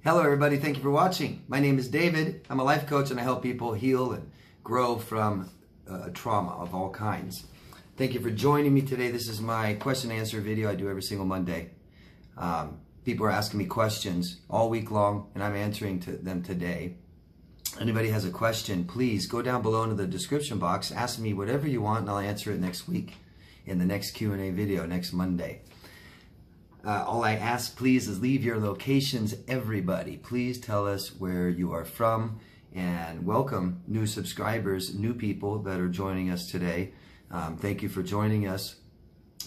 Hello everybody, thank you for watching. My name is David. I'm a life coach and I help people heal and grow from trauma of all kinds. Thank you for joining me today. This is my question and answer video I do every single Monday. People are asking me questions all week long and I'm answering them today. Anybody has a question, please go down below into the description box, ask me whatever you want and I'll answer it next week in the next Q&A video next Monday. All I ask, please, is leave your locations, everybody. Please tell us where you are from and welcome new subscribers, new people that are joining us today. Thank you for joining us.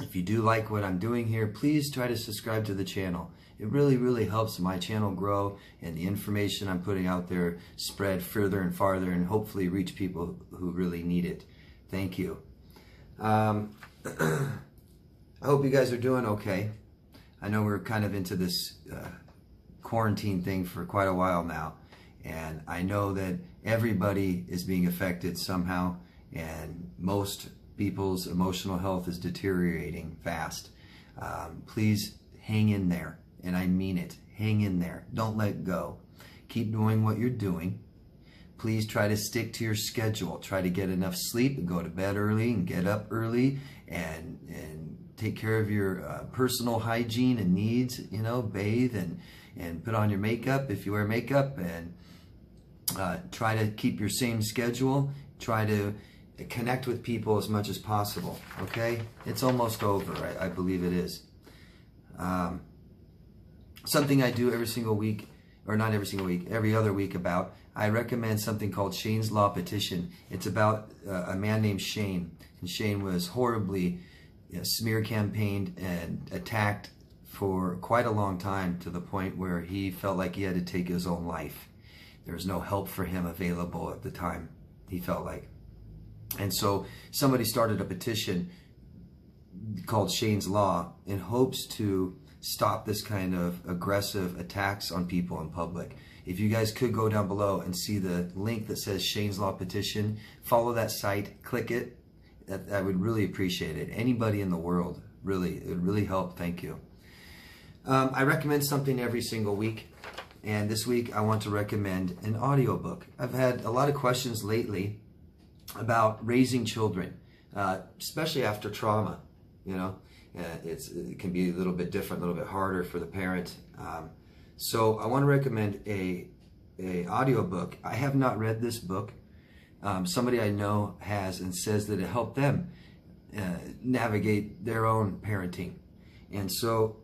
If you do like what I'm doing here, please try to subscribe to the channel. It really, really helps my channel grow and the information I'm putting out there spread further and farther and hopefully reach people who really need it. Thank you. I hope you guys are doing okay. I know we're kind of into this quarantine thing for quite a while now, and I know that everybody is being affected somehow, and most people's emotional health is deteriorating fast. Please hang in there, and I mean it. Hang in there. Don't let go. Keep doing what you're doing. Please try to stick to your schedule. Try to get enough sleep and go to bed early and get up early and take care of your personal hygiene and needs, you know, bathe and put on your makeup if you wear makeup, and try to keep your same schedule. Try to connect with people as much as possible, okay? It's almost over, I believe it is. Something I do every single week, or not every single week, every other week about, I recommend something called Shane's Law Petition. It's about a man named Shane, and Shane was horribly smear campaigned and attacked for quite a long time, to the point where he felt like he had to take his own life. There was no help for him available at the time, he felt like. And so somebody started a petition called Shane's Law in hopes to stop this kind of aggressive attacks on people in public. If you guys could go down below and see the link that says Shane's Law Petition, follow that site, click it. I would really appreciate it. Anybody in the world, really, it would really help. Thank you. I recommend something every single week, and this week I want to recommend an audiobook. I've had a lot of questions lately about raising children, especially after trauma. You know, it can be a little bit different, a little bit harder for the parent. So I want to recommend a audiobook. I have not read this book. Somebody I know has, and says that it helped them navigate their own parenting. And so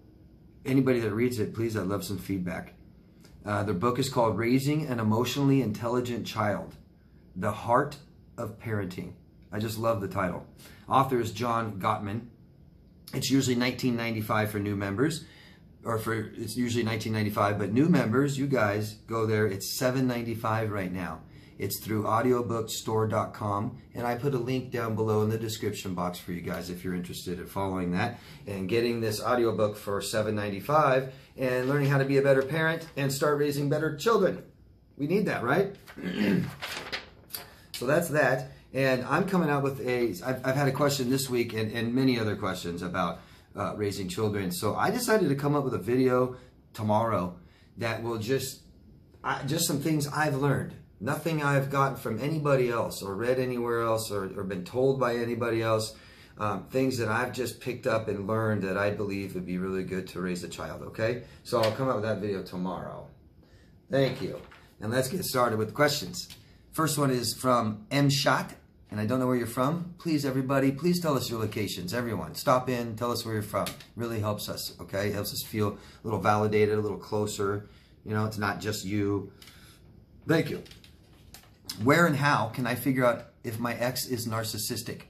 anybody that reads it, please, I'd love some feedback. The book is called Raising an Emotionally Intelligent Child, The Heart of Parenting. I just love the title. Author is John Gottman. It's usually $19.95 for new members, it's usually $19.95, but new members, you guys, go there. It's $7.95 right now. It's through audiobookstore.com, and I put a link down below in the description box for you guys if you're interested in following that and getting this audiobook for $7.95 and learning how to be a better parent and start raising better children. We need that, right? So that's that. And I'm coming out with I've had a question this week and many other questions about raising children. So I decided to come up with a video tomorrow that will just some things I've learned. Nothing I've gotten from anybody else or read anywhere else or been told by anybody else. Things that I've just picked up and learned that I believe would be really good to raise a child, okay? So I'll come out with that video tomorrow. Thank you. And let's get started with the questions. First one is from M. Shot, and I don't know where you're from. Please, everybody, please tell us your locations. Everyone, stop in, tell us where you're from. It really helps us, okay? It helps us feel a little validated, a little closer. You know, it's not just you. Thank you. Where and how can I figure out if my ex is narcissistic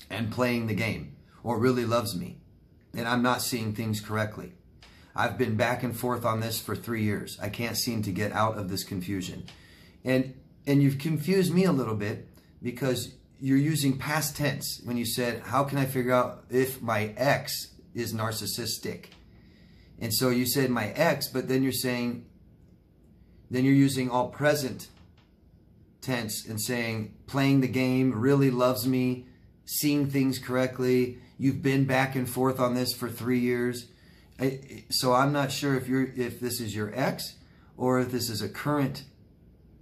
and playing the game or really loves me and I'm not seeing things correctly? I've been back and forth on this for 3 years. I can't seem to get out of this confusion. And you've confused me a little bit because you're using past tense when you said, how can I figure out if my ex is narcissistic? And so you said my ex, but then you're saying, then you're using all present tense and saying playing the game, really loves me, seeing things correctly. You've been back and forth on this for 3 years. So I'm not sure if this is your ex or if this is a current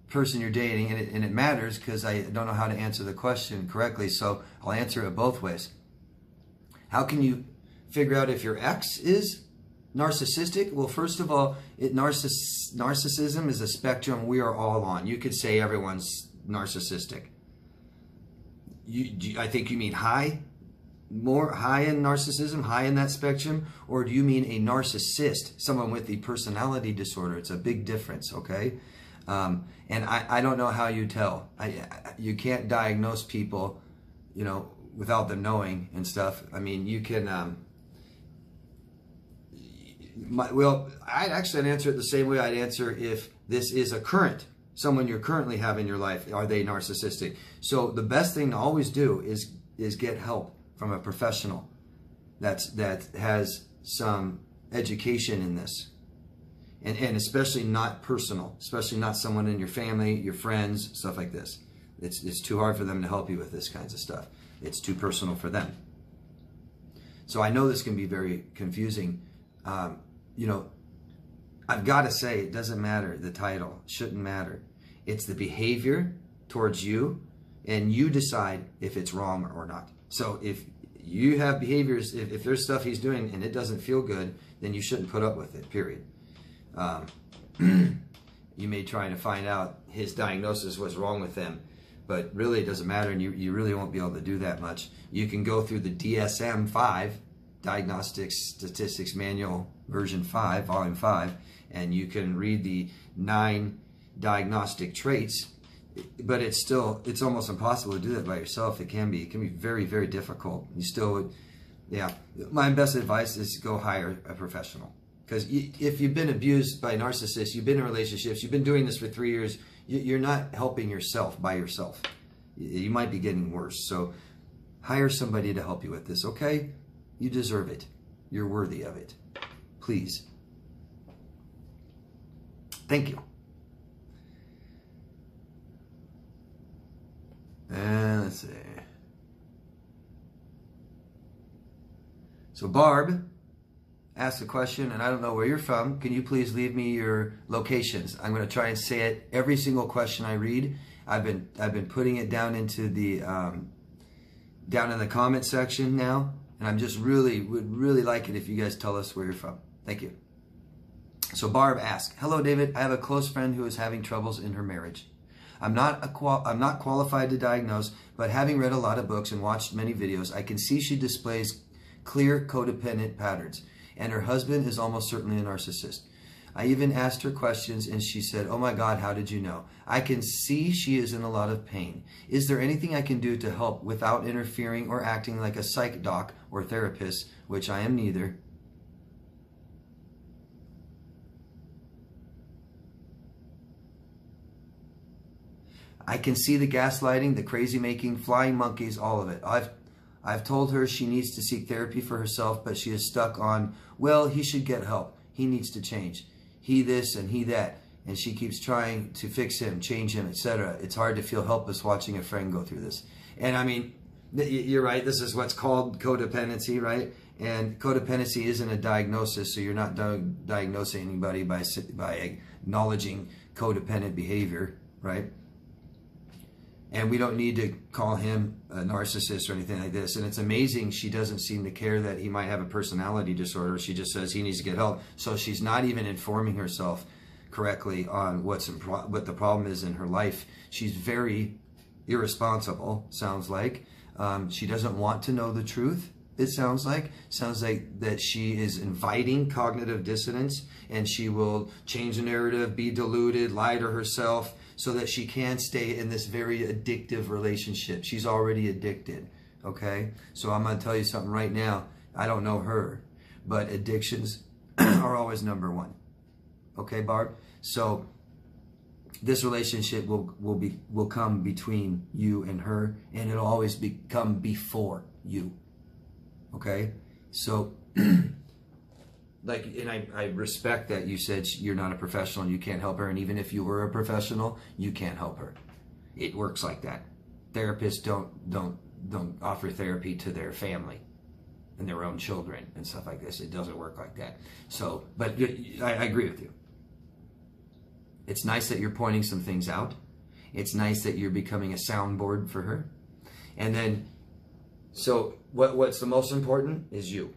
person you're dating, and it matters because I don't know how to answer the question correctly, so I'll answer it both ways. How can you figure out if your ex is narcissistic? Well, first of all, narcissism is a spectrum we are all on. You could say everyone's narcissistic. I think you mean more high in narcissism, high in that spectrum, or do you mean a narcissist, someone with the personality disorder? It's a big difference, okay? And I don't know how you tell. You can't diagnose people, you know, without them knowing and stuff. I mean, you can... well, I'd answer it the same way I'd answer if this is someone you're currently have in your life. Are they narcissistic? So the best thing to always do is get help from a professional that has some education in this, and especially not personal, especially not someone in your family, your friends, stuff like this. It's too hard for them to help you with this kinds of stuff. It's too personal for them. So I know this can be very confusing. You know, I've got to say, it doesn't matter. The title shouldn't matter. It's the behavior towards you, and you decide if it's wrong or not. So if you have behaviors, if there's stuff he's doing and it doesn't feel good, then you shouldn't put up with it, period. You may try to find out his diagnosis, what's wrong with him, but really it doesn't matter, and you really won't be able to do that much. You can go through the DSM-5, Diagnostic Statistics Manual, version 5, volume 5, and you can read the 9 diagnostic traits, but it's almost impossible to do that by yourself. It can be very, very difficult. You still would, yeah. My best advice is go hire a professional, because if you've been abused by narcissists, you've been in relationships, you've been doing this for 3 years, you're not helping yourself by yourself. You might be getting worse. So hire somebody to help you with this, okay? You deserve it. You're worthy of it. Please. Thank you. And let's see. So Barb asked a question, and I don't know where you're from. Can you please leave me your locations? I'm going to try and say it every single question I read. I've been putting it down into the down in the comment section now. And I'm just would really like it if you guys tell us where you're from. Thank you. So Barb asked, "Hello, David. I have a close friend who is having troubles in her marriage. I'm not qualified to diagnose, but having read a lot of books and watched many videos, I can see she displays clear codependent patterns, and her husband is almost certainly a narcissist. I even asked her questions, and she said, 'Oh my God, how did you know?' I can see she is in a lot of pain. Is there anything I can do to help without interfering or acting like a psych doc or therapist, which I am neither?" I can see the gaslighting, the crazy making, flying monkeys, all of it. I've told her she needs to seek therapy for herself, but she is stuck on, well, he should get help. He needs to change. He this and he that. And she keeps trying to fix him, change him, etc. It's hard to feel helpless watching a friend go through this. And I mean, you're right. This is what's called codependency, right? And codependency isn't a diagnosis, so you're not diagnosing anybody by acknowledging codependent behavior, right? And we don't need to call him a narcissist or anything like this. And it's amazing she doesn't seem to care that he might have a personality disorder. She just says he needs to get help. So she's not even informing herself correctly on what the problem is in her life. She's very irresponsible, sounds like. She doesn't want to know the truth, it sounds like. Sounds like that she is inviting cognitive dissonance, and she will change the narrative, be deluded, lie to herself, so that she can stay in this very addictive relationship. She's already addicted, okay? So I'm going to tell you something right now. I don't know her, but addictions are always number one. Okay, Barb? So this relationship will come between you and her, and it'll always come before you. Okay? So and I respect that you said you're not a professional and you can't help her, and even if you were a professional, you can't help her. It works like that. Therapists don't offer therapy to their family and their own children and stuff like this. It doesn't work like that. So, but I agree with you. It's nice that you're pointing some things out. It's nice that you're becoming a soundboard for her. And then, so what's the most important is you.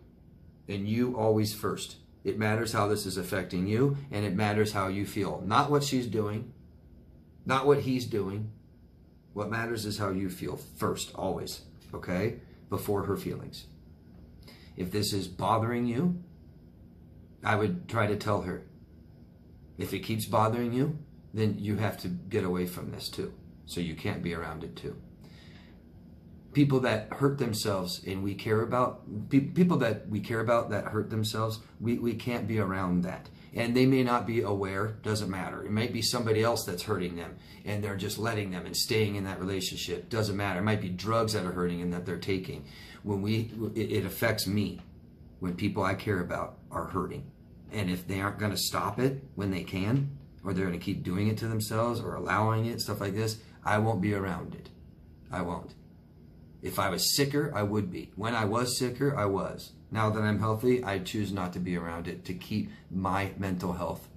And you always first. It matters how this is affecting you, and it matters how you feel. Not what she's doing, not what he's doing. What matters is how you feel first, always, okay? Before her feelings. If this is bothering you, I would try to tell her. If it keeps bothering you, then you have to get away from this too. So you can't be around it too. People that hurt themselves and we care about, people that we care about that hurt themselves, we can't be around that. And they may not be aware, doesn't matter. It might be somebody else that's hurting them and they're just letting them and staying in that relationship, doesn't matter. It might be drugs that are hurting and that they're taking. When it affects me when people I care about are hurting. And if they aren't going to stop it when they can, or they're going to keep doing it to themselves or allowing it, stuff like this, I won't be around it. I won't. If I was sicker, I would be. When I was sicker, I was. Now that I'm healthy, I choose not to be around it to keep my mental health.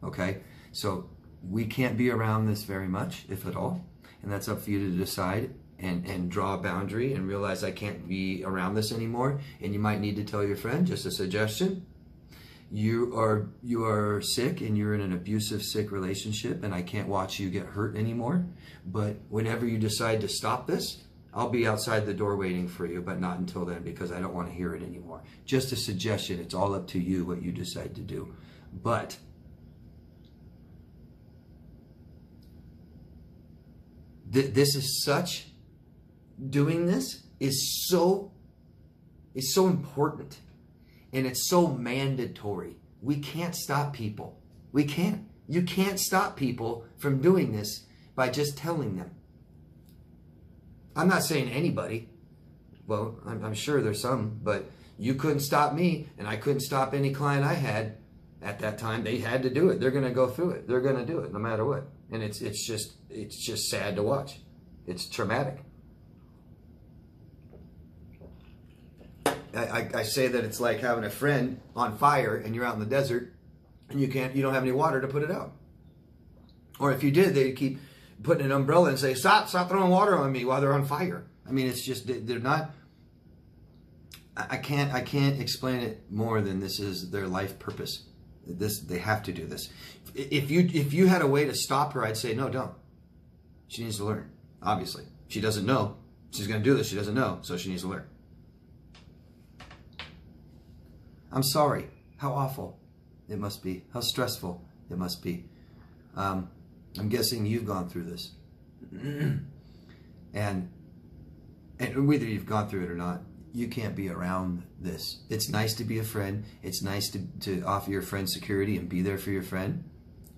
Okay? So we can't be around this very much, if at all. And that's up for you to decide and draw a boundary and realize I can't be around this anymore. And you might need to tell your friend, just a suggestion. You are sick and you're in an abusive, sick relationship and I can't watch you get hurt anymore. But whenever you decide to stop this, I'll be outside the door waiting for you, but not until then because I don't want to hear it anymore. Just a suggestion. It's all up to you what you decide to do. But this is such, doing this is so important. And it's so mandatory. We can't stop people. We can't. You can't stop people from doing this by just telling them. I'm not saying anybody. Well, I'm sure there's some, but you couldn't stop me, and I couldn't stop any client I had at that time. They had to do it. They're going to go through it. They're going to do it no matter what. And it's just sad to watch. It's traumatic. I say that it's like having a friend on fire and you're out in the desert and you don't have any water to put it out. Or if you did, they'd keep putting an umbrella and say, stop throwing water on me while they're on fire. I mean, it's just, they're not, I can't explain it more than this is their life purpose. They have to do this. If you had a way to stop her, I'd say, no, don't. She needs to learn, obviously. She doesn't know. She's going to do this. She doesn't know, so she needs to learn. I'm sorry. How awful it must be. How stressful it must be. I'm guessing you've gone through this. and whether you've gone through it or not, you can't be around this. It's nice to be a friend. It's nice to offer your friend security and be there for your friend.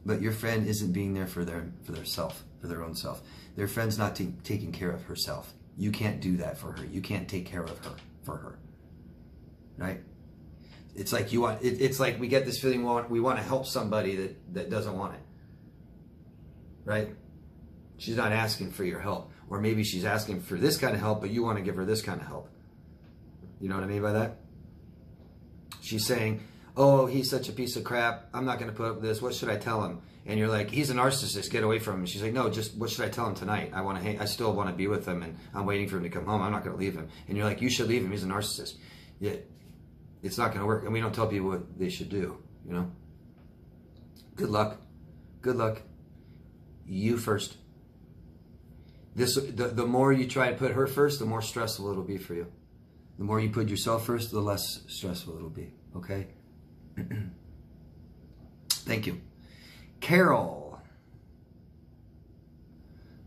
But your friend isn't being there for their self, for their own self. Their friend's not taking care of herself. You can't do that for her. You can't take care of her for her. Right? It's like it's like we get this feeling we want to help somebody that doesn't want it. Right? She's not asking for your help. Or maybe she's asking for this kind of help, but you want to give her this kind of help. You know what I mean by that? She's saying, oh, he's such a piece of crap. I'm not going to put up with this. What should I tell him? And you're like, he's a narcissist. Get away from him. She's like, no, just what should I tell him tonight? I still want to be with him, and I'm waiting for him to come home. I'm not going to leave him. And you're like, you should leave him. He's a narcissist. Yeah. It's not going to work. And we don't tell people what they should do, you know? Good luck. Good luck. You first. The more you try to put her first, the more stressful it'll be for you. The more you put yourself first, the less stressful it'll be, okay? Thank you. Carol.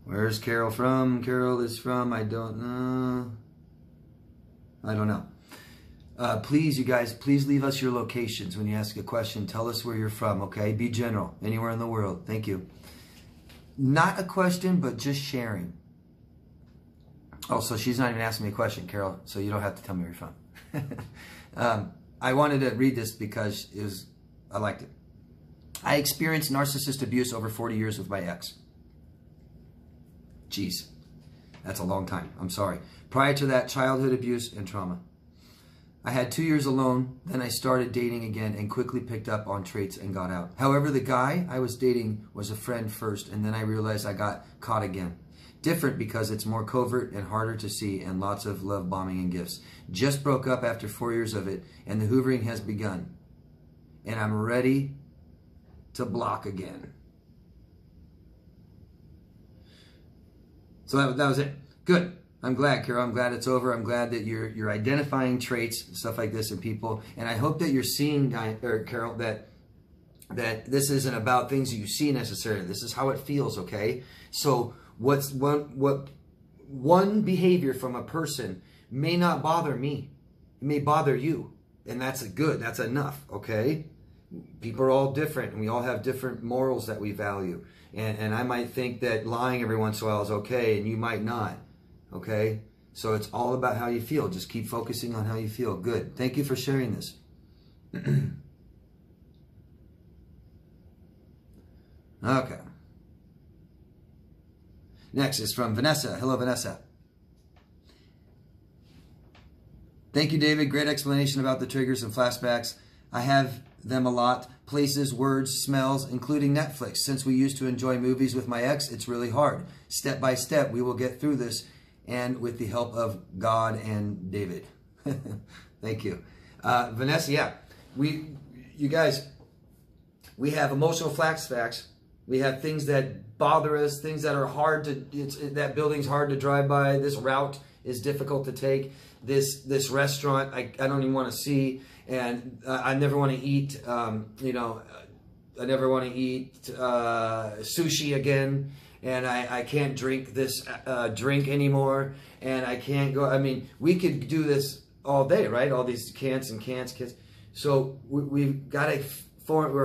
Where's Carol from? Carol is from, I don't know. Please, you guys, please leave us your locations when you ask a question. Tell us where you're from, okay? Be general. Anywhere in the world. Thank you. Not a question, but just sharing. Oh, so she's not even asking me a question, Carol, so you don't have to tell me where you're from. I wanted to read this because I liked it. I experienced narcissist abuse over 40 years with my ex. Jeez, that's a long time. I'm sorry. Prior to that, childhood abuse and trauma. I had 2 years alone, then I started dating again and quickly picked up on traits and got out. However, the guy I was dating was a friend first, and then I realized I got caught again. Different because it's more covert and harder to see, and lots of love bombing and gifts. Just broke up after 4 years of it, and the hoovering has begun. And I'm ready to block again. So that was it. Good. I'm glad, Carol. I'm glad it's over. I'm glad that you're identifying traits, stuff like this in people. And I hope that you're seeing, Carol, that this isn't about things that you see necessarily. This is how it feels, okay? So what one behavior from a person may not bother me. It may bother you. And that's good. That's enough, okay? People are all different, and we all have different morals that we value. And I might think that lying every once in a while is okay, and you might not. Okay? So it's all about how you feel. Just keep focusing on how you feel. Good. Thank you for sharing this. Okay. Next is from Vanessa. Hello, Vanessa. Thank you, David. Great explanation about the triggers and flashbacks. I have them a lot. Places, words, smells, including Netflix. Since we used to enjoy movies with my ex, it's really hard. Step by step, we will get through this, and with the help of God and David. Thank you. Vanessa, yeah. You guys, we have emotional flashbacks. We have things that bother us, things that are hard to, that building's hard to drive by. This route is difficult to take. This restaurant, I don't even want to see. And I never want to eat, I never want to eat sushi again. And I can't drink this drink anymore. And I can't go, I mean, we could do this all day, right? All these cans and cans. So we've got to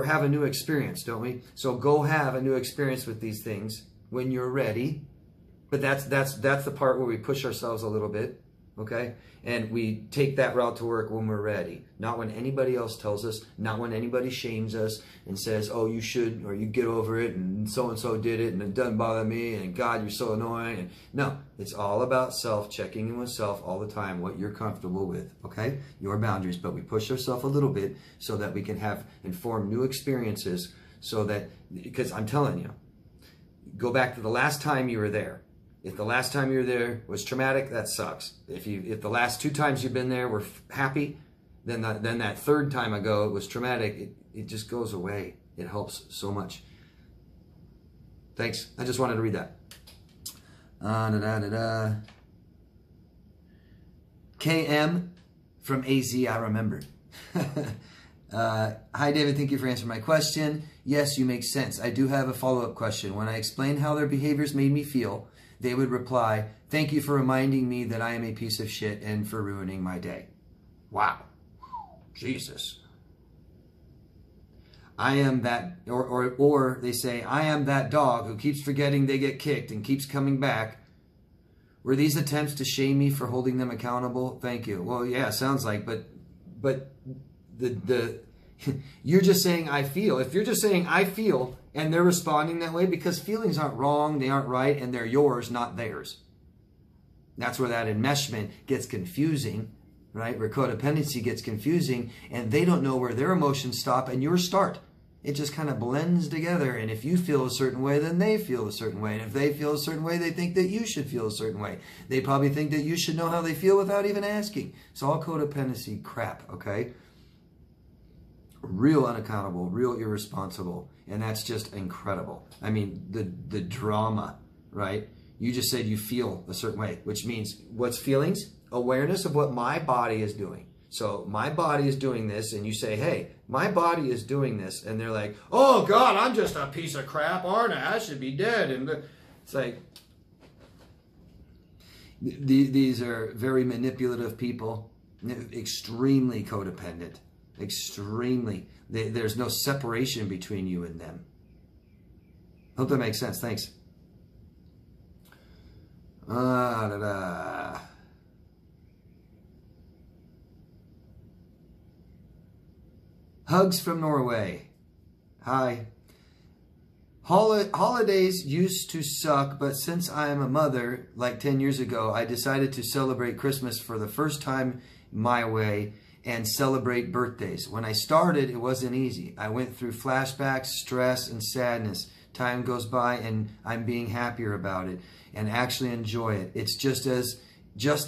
have a new experience, don't we? So go have a new experience with these things when you're ready. But that's the part where we push ourselves a little bit. Okay? And we take that route to work when we're ready. Not when anybody else tells us. Not when anybody shames us and says, oh, you should, or you get over it, and so-and-so did it, and it doesn't bother me, and God, you're so annoying. And no, it's all about self, checking in with self all the time, what you're comfortable with, okay? Your boundaries. But we push ourselves a little bit so that we can have informed new experiences so that, because I'm telling you, go back to the last time you were there. If the last time you were there was traumatic, that sucks. If the last 2 times you've been there were happy, then that third time ago it was traumatic, it just goes away. It helps so much. Thanks. I just wanted to read that. KM from AZ, I remembered. Hi, David. Thank you for answering my question. Yes, you make sense. I do have a follow-up question. When I explained how their behaviors made me feel, they would reply, thank you for reminding me that I am a piece of shit and for ruining my day. Wow. Jesus. I am that, or they say, I am that dog who keeps forgetting they get kicked and keeps coming back. Were these attempts to shame me for holding them accountable? Thank you. Well, yeah, sounds like, but you're just saying I feel. If you're just saying I feel and they're responding that way, because feelings aren't wrong, they aren't right, and they're yours, not theirs. That's where that enmeshment gets confusing, right? Where codependency gets confusing, and they don't know where their emotions stop and yours start. It just kind of blends together, and if you feel a certain way, then they feel a certain way. And if they feel a certain way, they think that you should feel a certain way. They probably think that you should know how they feel without even asking. It's all codependency crap, okay? Real unaccountable, real irresponsible, and that's just incredible. I mean, the drama, right? You just said you feel a certain way, which means what's feelings? Awareness of what my body is doing. So my body is doing this, and you say, hey, my body is doing this, and they're like, oh God, I'm just a piece of crap, aren't I? I should be dead. And it's like, these are very manipulative people, extremely codependent. Extremely. There's no separation between you and them. Hope that makes sense. Thanks. Hugs from Norway. Hi. Holidays used to suck, but since I am a mother, like 10 years ago, I decided to celebrate Christmas for the first time my way. and celebrate birthdays. When I started, it wasn't easy. I went through flashbacks, stress, and sadness. Time goes by and I'm being happier about it and actually enjoy it. It's just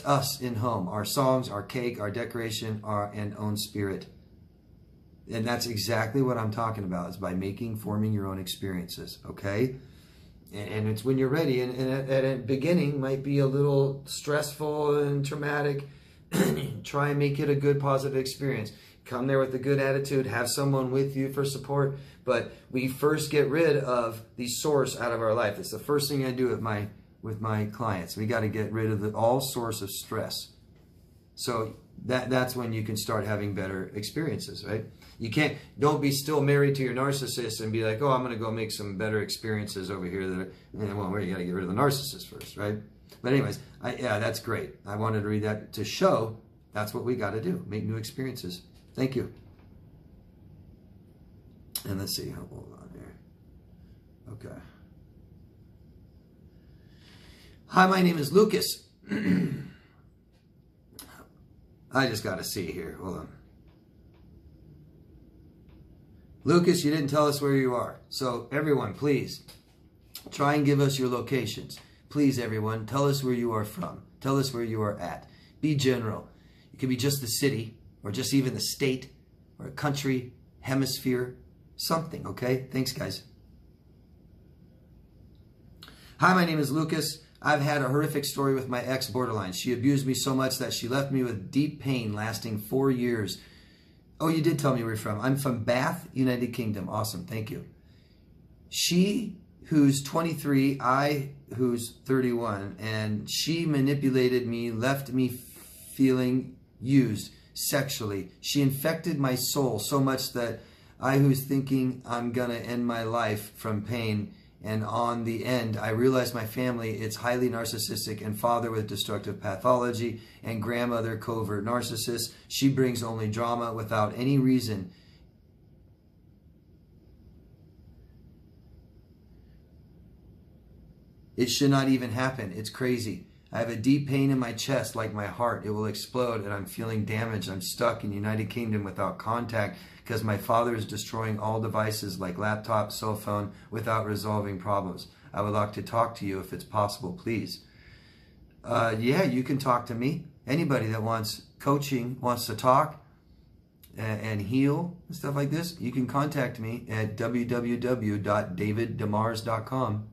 us in home, our songs, our cake, our decoration, and own spirit. And that's exactly what I'm talking about, is by forming your own experiences, okay? And it's when you're ready. And at a beginning might be a little stressful and traumatic. Try and make it a good, positive experience. Come there with a good attitude. Have someone with you for support. But we first get rid of the source out of our life. It's the first thing I do with my clients. We got to get rid of all source of stress. So that's when you can start having better experiences, right? You don't be still married to your narcissist and be like, oh, I'm going to go make some better experiences over here. Well, you got to get rid of the narcissist first, right? But anyways, yeah, that's great. I wanted to read that to show that's what we got to do. Make new experiences. Thank you. And let's see. Hold on here. Okay. Hi, my name is Lucas. I just got to see here. Hold on. Lucas, you didn't tell us where you are. So everyone, please try and give us your locations. Please, everyone, tell us where you are from. Tell us where you are at. Be general. It could be just the city, or just even the state, or a country, hemisphere, something, okay? Thanks, guys. Hi, my name is Lucas. I've had a horrific story with my ex borderline. She abused me so much that she left me with deep pain lasting 4 years. Oh, you did tell me where you're from. I'm from Bath, United Kingdom. Awesome. Thank you. She, who's 23, I, who's 31, and she manipulated me, left me feeling used sexually. She infected my soul so much that I, who's thinking I'm going to end my life from pain, and on the end, I realized my family, it's highly narcissistic, and father with destructive pathology, and grandmother covert narcissist. She brings only drama without any reason. It should not even happen. It's crazy. I have a deep pain in my chest, like my heart. It will explode, and I'm feeling damaged. I'm stuck in United Kingdom without contact because my father is destroying all devices like laptop, cell phone, without resolving problems. I would like to talk to you if it's possible, please. Yeah, you can talk to me. Anybody that wants coaching, wants to talk and heal and stuff like this, you can contact me at www.daviddemars.com.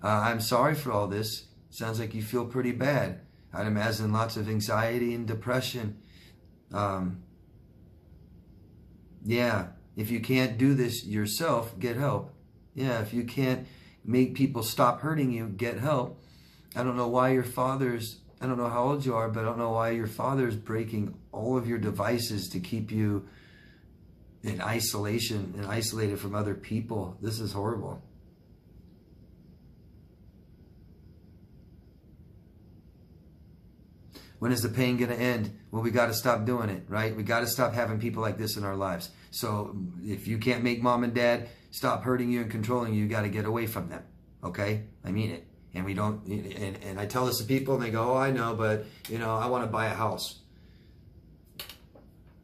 I'm sorry for all this. Sounds like you feel pretty bad. I'd imagine lots of anxiety and depression. Yeah, if you can't do this yourself, get help. Yeah, if you can't make people stop hurting you, get help. I don't know why I don't know how old you are, but I don't know why your father's breaking all of your devices to keep you in isolation and isolated from other people. This is horrible. When is the pain going to end? Well, we got to stop doing it, right? We got to stop having people like this in our lives. So if you can't make mom and dad stop hurting you and controlling you, you got to get away from them, okay? I mean it. And we don't, and I tell this to people and they go, oh, I know, but, you know, I want to buy a house.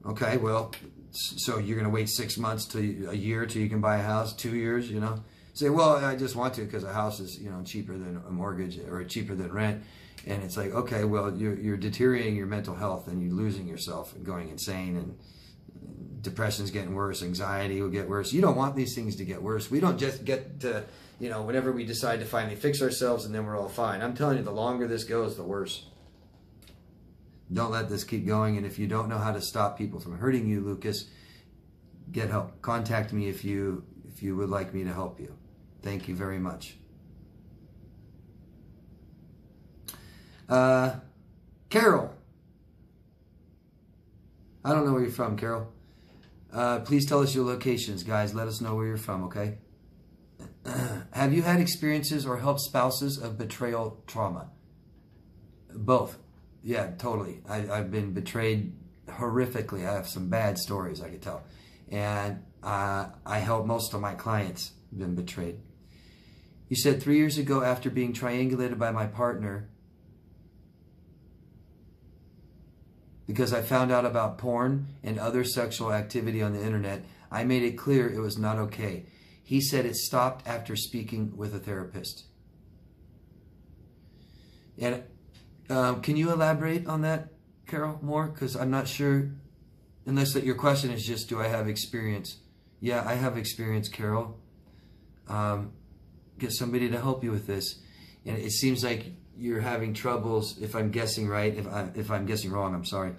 Okay, well, so you're going to wait 6 months to a year till you can buy a house, 2 years, you know? Say, well, I just want to because a house is, you know, cheaper than a mortgage or cheaper than rent. And it's like, okay, well, you're deteriorating your mental health and you're losing yourself and going insane, and depression's getting worse, anxiety will get worse. You don't want these things to get worse. We don't just get to, you know, whenever we decide to finally fix ourselves and then we're all fine. I'm telling you, the longer this goes, the worse. Don't let this keep going. And if you don't know how to stop people from hurting you, Lucas, get help. Contact me if you would like me to help you. Thank you very much. Carol. I don't know where you're from, Carol. Please tell us your locations, guys. Let us know where you're from, okay? Have you had experiences or helped spouses of betrayal trauma? Both. Yeah, totally. I've been betrayed horrifically. I have some bad stories I could tell. And I help most of my clients been betrayed. You said 3 years ago, after being triangulated by my partner, because I found out about porn and other sexual activity on the internet. I made it clear it was not okay. He said it stopped after speaking with a therapist. And can you elaborate on that, Carol, more? Because I'm not sure, unless that your question is just, do I have experience? Yeah, I have experience, Carol. Get somebody to help you with this. And it seems like you're having troubles, if I'm guessing right, if I'm guessing wrong, I'm sorry.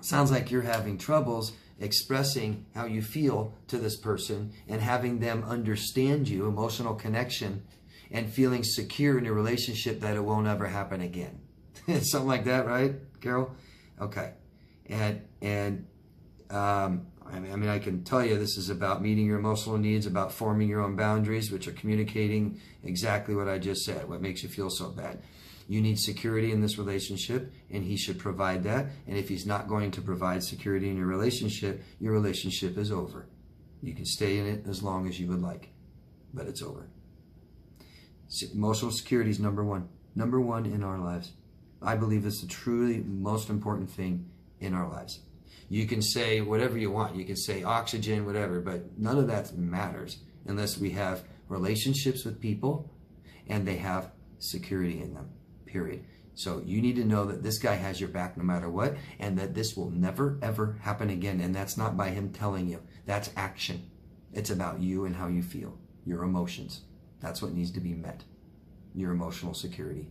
Sounds like you're having troubles expressing how you feel to this person and having them understand you, emotional connection, and feeling secure in a relationship that it won't ever happen again. Something like that, right, Carol? Okay. I mean, I can tell you this is about meeting your emotional needs, about forming your own boundaries, which are communicating exactly what I just said, what makes you feel so bad. You need security in this relationship, and he should provide that. And if he's not going to provide security in your relationship is over. You can stay in it as long as you would like, but it's over. Emotional security is number one. Number one in our lives. I believe it's the truly most important thing in our lives. You can say whatever you want. You can say oxygen, whatever, but none of that matters unless we have relationships with people and they have security in them, period. So you need to know that this guy has your back no matter what, and that this will never, ever happen again. And that's not by him telling you. That's action. It's about you and how you feel, your emotions. That's what needs to be met, your emotional security.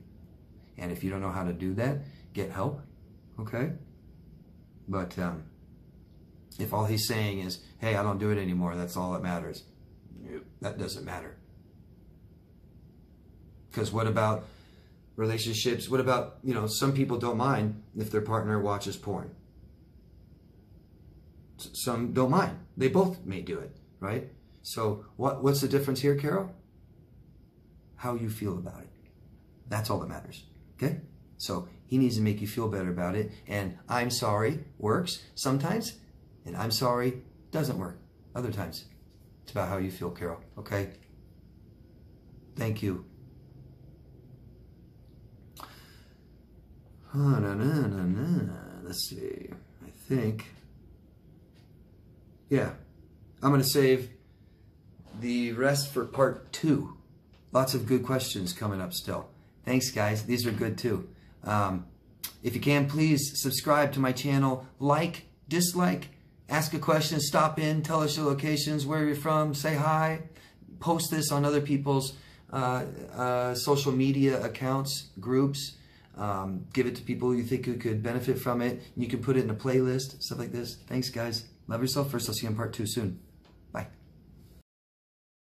And if you don't know how to do that, get help, okay? But if all he's saying is, hey, I don't do it anymore, that's all that matters, that doesn't matter. Because what about relationships? What about, some people don't mind if their partner watches porn. Some don't mind. They both may do it, right? So what's the difference here, Carol? How you feel about it. That's all that matters, okay? So he needs to make you feel better about it. And I'm sorry works sometimes, and I'm sorry doesn't work other times. It's about how you feel, Carol, okay? Thank you. Let's see. I think, yeah, I'm going to save the rest for part 2. Lots of good questions coming up still. Thanks, guys. These are good, too. If you can, please subscribe to my channel. Like, dislike, ask a question, stop in, tell us your locations, where you're from, say hi. Post this on other people's social media accounts, groups. Give it to people you think who could benefit from it. You can put it in a playlist, stuff like this. Thanks, guys. Love yourself. First, I'll see you in part 2 soon.